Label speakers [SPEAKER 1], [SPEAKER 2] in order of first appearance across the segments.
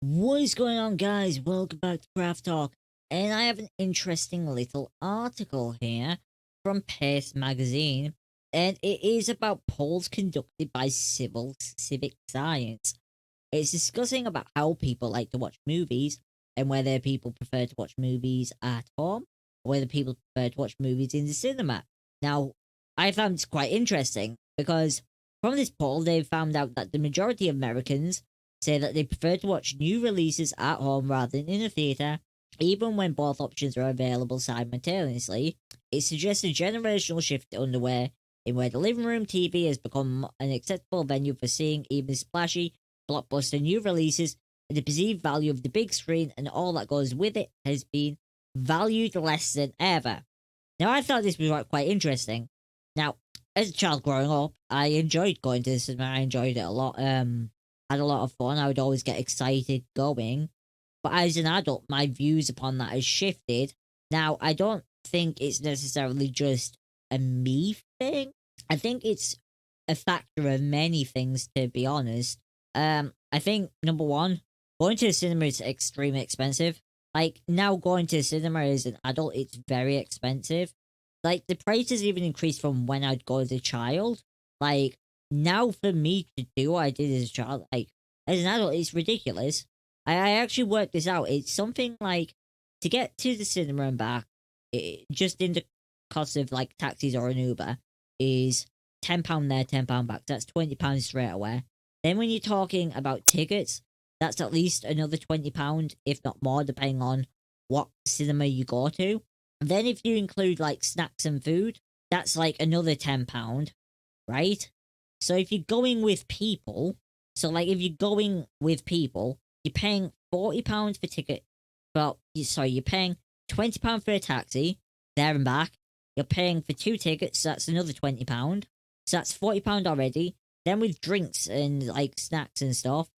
[SPEAKER 1] What is going on, guys? Welcome back to Craft Talk, and I have an interesting little article here from Pace Magazine, and it is about polls conducted by Civic Science. It's discussing about how people like to watch movies and whether people prefer to watch movies at home or whether people prefer to watch movies in the cinema. Now, I found this quite interesting because from this poll, they found out that the majority of Americans say that they prefer to watch new releases at home rather than in a theatre, even when both options are available simultaneously. It suggests a generational shift underway in where the living room TV has become an acceptable venue for seeing even splashy, blockbuster new releases, and the perceived value of the big screen and all that goes with it has been valued less than ever. Now, I thought this was quite interesting. Now, as a child growing up, I enjoyed going to the cinema. I enjoyed it a lot. Had a lot of fun. I would always get excited going. But as an adult, my views upon that has shifted. Now, I don't think it's necessarily just a me thing. I think it's a factor of many things, to be honest. I think number one, going to the cinema is extremely expensive. Like now, going to the cinema as an adult, it's very expensive. Like the prices even increased from when I'd go as a child. Like now, for me to do what I did as a child, like as an adult, it's ridiculous. I actually worked this out. It's something like to get to the cinema and back, just in the cost of like taxis or an Uber, is £10 there, £10 back. That's £20 straight away. Then when you're talking about tickets, that's at least another £20, if not more, depending on what cinema you go to. And then if you include like snacks and food, that's like another £10, right? So if you're going with people, if you're going with people, you're paying £40 for ticket. Well, you're paying £20 for a taxi there and back. You're paying for 2 tickets, so that's another £20. So that's £40 already. Then with drinks and like snacks and stuff,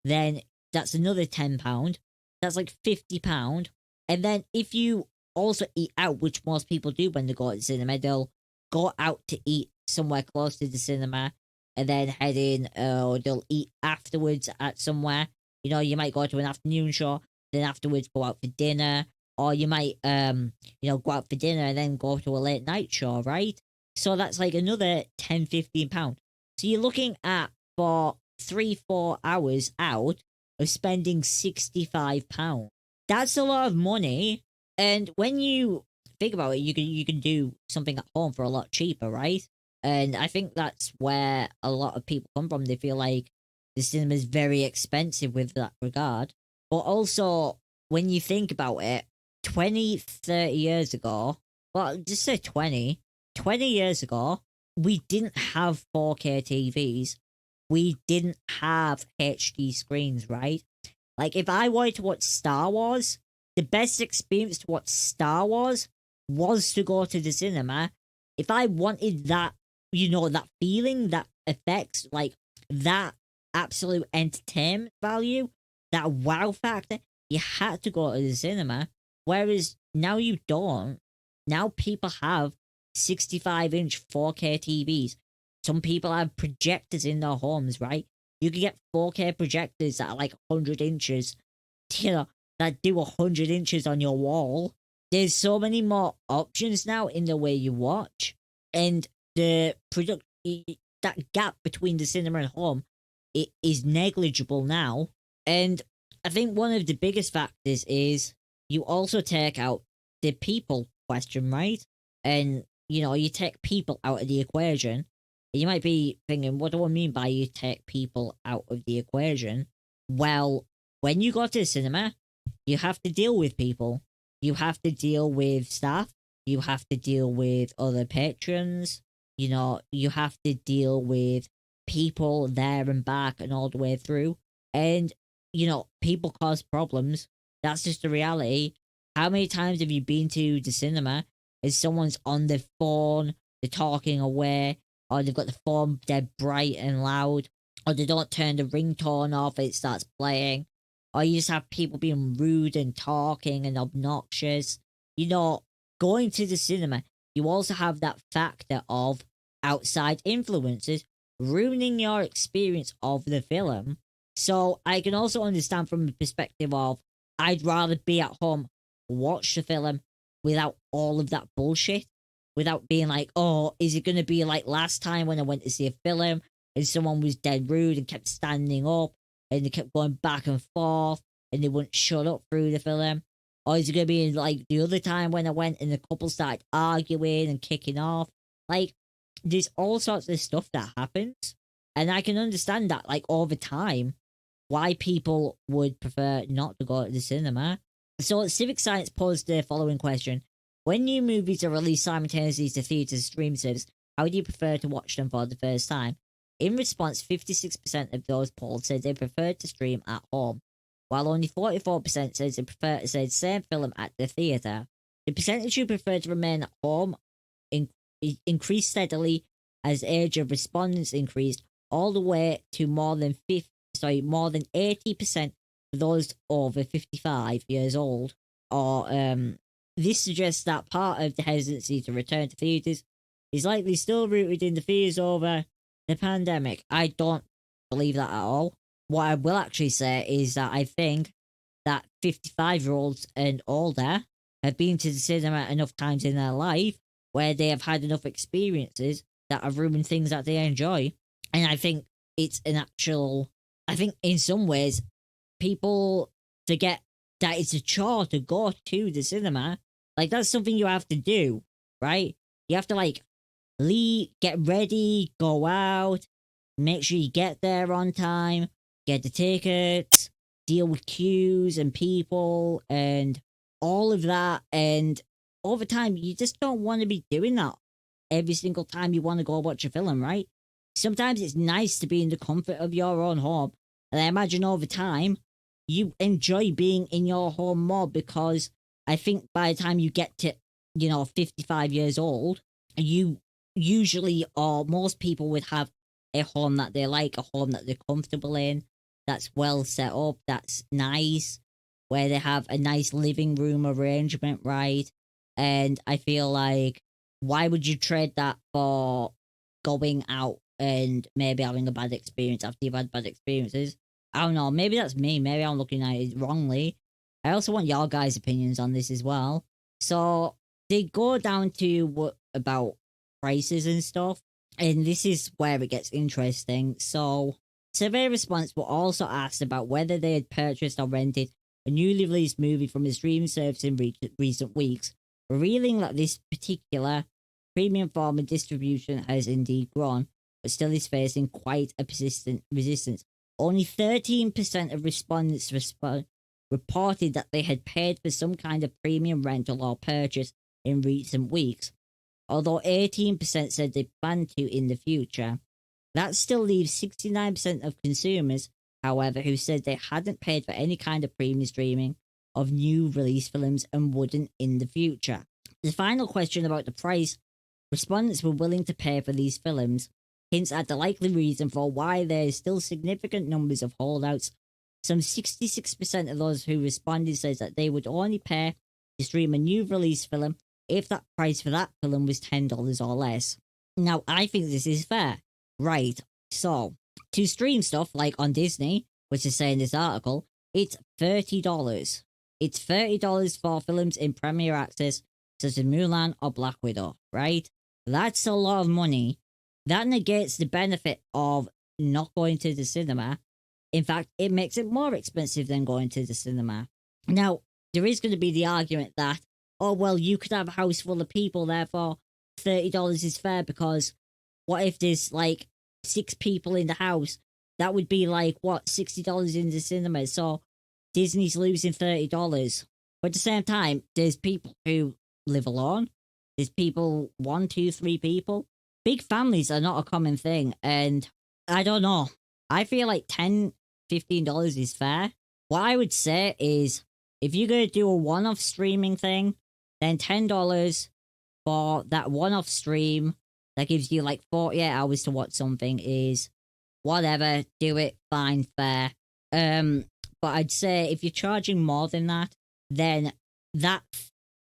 [SPEAKER 1] then that's another £10. That's like £50. And then if you also eat out, which most people do when they go to the cinema, they'll go out to eat somewhere close to the cinema and then head in, or they'll eat afterwards at somewhere. You know, you might go to an afternoon show, then afterwards go out for dinner, or you might go out for dinner and then go to a late night show, right? So that's like another £10, £15. So you're looking at, for 3-4 hours out, of spending £65. That's a lot of money. And when you think about it, you can do something at home for a lot cheaper, right? And I think that's where a lot of people come from. They feel like the cinema is very expensive with that regard. But also, when you think about it, 20, 30 years ago, well, just say 20 years ago, we didn't have 4K TVs. We didn't have HD screens, right? Like, if I wanted to watch Star Wars, the best experience to watch Star Wars was to go to the cinema. If I wanted that, that feeling, that effects, like that absolute entertainment value, that wow factor, you had to go to the cinema. Whereas now you don't. Now people have 65-inch 4K TVs. Some people have projectors in their homes, right? You can get 4K projectors that are like 100 inches, that do 100 inches on your wall. There's so many more options now in the way you watch. And the that gap between the cinema and home, it is negligible now. And I think one of the biggest factors is you also take out the people question, right? And you take people out of the equation. You might be thinking, what do I mean by you take people out of the equation? Well, when you go to the cinema, you have to deal with people. You have to deal with staff. You have to deal with other patrons. You have to deal with people there and back and all the way through. And, people cause problems. That's just the reality. How many times have you been to the cinema and someone's on their phone, they're talking away, or they've got the phone dead bright and loud, or they don't turn the ringtone off, it starts playing, or you just have people being rude and talking and obnoxious. Going to the cinema, you also have that factor of outside influences ruining your experience of the film. So I can also understand from the perspective of I'd rather be at home, watch the film without all of that bullshit, without being like, oh, is it going to be like last time when I went to see a film and someone was dead rude and kept standing up and they kept going back and forth and they wouldn't shut up through the film? Or is it going to be like the other time when I went and the couple started arguing and kicking off? Like, there's all sorts of stuff that happens. And I can understand that, like, over time, why people would prefer not to go to the cinema. So, Civic Science posed the following question: when new movies are released simultaneously to theaters and stream service, how do you prefer to watch them for the first time? In response, 56% of those polled said they preferred to stream at home, while only 44% said they prefer to see the same film at the theater. The percentage who preferred to remain at home increased steadily as the age of respondents increased, all the way to more than 80% for those over 55 years old. Or this suggests that part of the hesitancy to return to theatres is likely still rooted in the fears over the pandemic. I don't believe that at all. What I will actually say is that I think that 55-year-olds and older have been to the cinema enough times in their life where they have had enough experiences that have ruined things that they enjoy. And I think it's an actual, I think in some ways, people forget that it's a chore to go to the cinema. Like, that's something you have to do, right? You have to, like, leave, get ready, go out, make sure you get there on time, get the tickets, deal with queues and people and all of that. And over time, you just don't want to be doing that every single time you want to go watch a film, right? Sometimes it's nice to be in the comfort of your own home. And I imagine over time, you enjoy being in your home more, because I think by the time you get to, 55 years old, you usually, or most people would have a home that they like, a home that they're comfortable in, that's well set up, that's nice, where they have a nice living room arrangement, right? And I feel like, why would you trade that for going out and maybe having a bad experience after you've had bad experiences? I don't know. Maybe that's me. Maybe I'm looking at it wrongly. I also want your guys' opinions on this as well. So they go down to what about prices and stuff. And this is where it gets interesting. So survey response were also asked about whether they had purchased or rented a newly released movie from a streaming service in recent weeks, revealing that this particular premium form of distribution has indeed grown, but still is facing quite a persistent resistance. Only 13% of respondents reported that they had paid for some kind of premium rental or purchase in recent weeks, although 18% said they plan to in the future. That still leaves 69% of consumers, however, who said they hadn't paid for any kind of premium streaming of new release films and wouldn't in the future. The final question about the price respondents were willing to pay for these films hints at the likely reason for why there is still significant numbers of holdouts. Some 66% of those who responded says that they would only pay to stream a new release film if that price for that film was $10 or less. Now, I think this is fair. Right, so to stream stuff like on Disney, which is saying this article, it's $30. It's $30 for films in Premier Access, such as Mulan or Black Widow, right? That's a lot of money. That negates the benefit of not going to the cinema. In fact, it makes it more expensive than going to the cinema. Now, there is going to be the argument that, oh, well, you could have a house full of people, therefore $30 is fair, because what if there's like 6 people in the house? That would be like, what, $60 in the cinema. So Disney's losing $30. But at the same time, there's people who live alone. There's people, 1, 2, 3 people. Big families are not a common thing. And I don't know. I feel like $10, $15 is fair. What I would say is, if you're going to do a one-off streaming thing, then $10 for that one-off stream that gives you like 48 hours to watch something is whatever, do it, fine, fair. But I'd say if you're charging more than that, then that,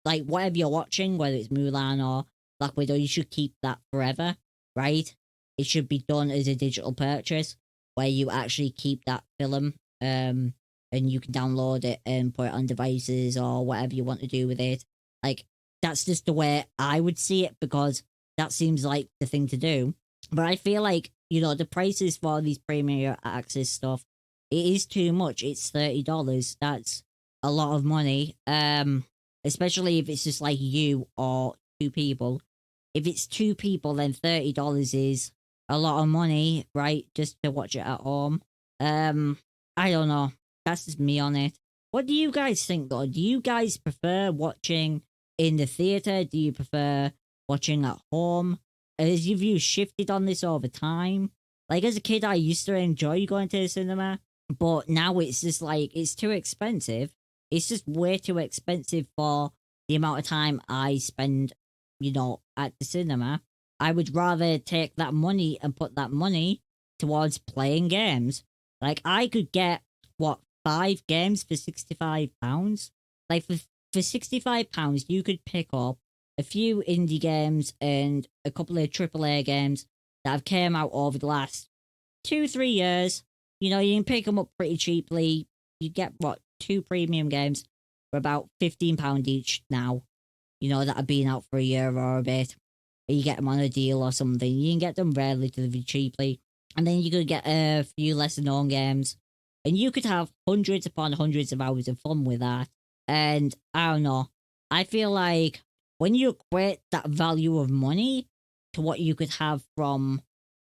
[SPEAKER 1] like, whatever you're watching, whether it's Mulan or Black Widow, you should keep that forever, right? It should be done as a digital purchase, where you actually keep that film, and you can download it and put it on devices or whatever you want to do with it. Like, that's just the way I would see it, because that seems like the thing to do. But I feel like, the prices for these premium access stuff, it is too much. It's $30. That's a lot of money. Especially if it's just like you or two people. If it's two people, then $30 is a lot of money, right? Just to watch it at home. I don't know. That's just me on it. What do you guys think, though? Do you guys prefer watching in the theater? Do you prefer watching at home? Has your view shifted on this over time? Like, as a kid, I used to enjoy going to the cinema, but now it's just like, it's too expensive. It's just way too expensive for the amount of time I spend, at the cinema. I would rather take that money and put that money towards playing games. Like, I could get, what, 5 games for £65? Like, for £65, you could pick up a few indie games and a couple of AAA games that have came out over the last 2-3 years. You can pick them up pretty cheaply. You get, what, 2 premium games for about £15 each now, that have been out for a year or a bit. You get them on a deal or something. You can get them relatively cheaply. And then you could get a few lesser known games. And you could have hundreds upon hundreds of hours of fun with that. And I don't know. I feel like when you equate that value of money to what you could have from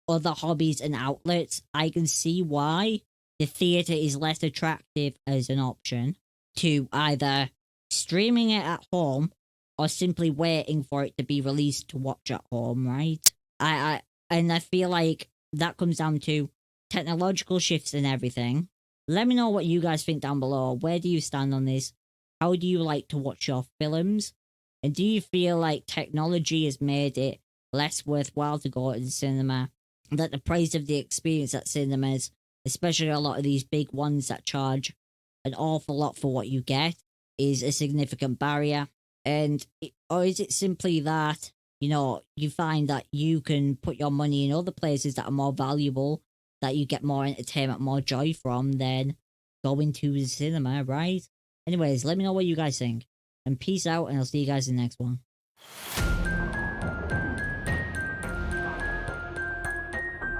[SPEAKER 1] other hobbies and outlets, I can see why the theatre is less attractive as an option to either streaming it at home or simply waiting for it to be released to watch at home, right? And I feel like that comes down to technological shifts and everything. Let me know what you guys think down below. Where do you stand on this? How do you like to watch your films? And do you feel like technology has made it less worthwhile to go to the cinema? That the price of the experience at cinemas, especially a lot of these big ones that charge an awful lot for what you get, is a significant barrier? Or is it simply that, you find that you can put your money in other places that are more valuable, that you get more entertainment, more joy from than going to the cinema, right? Anyways, let me know what you guys think. And peace out, and I'll see you guys in the next one.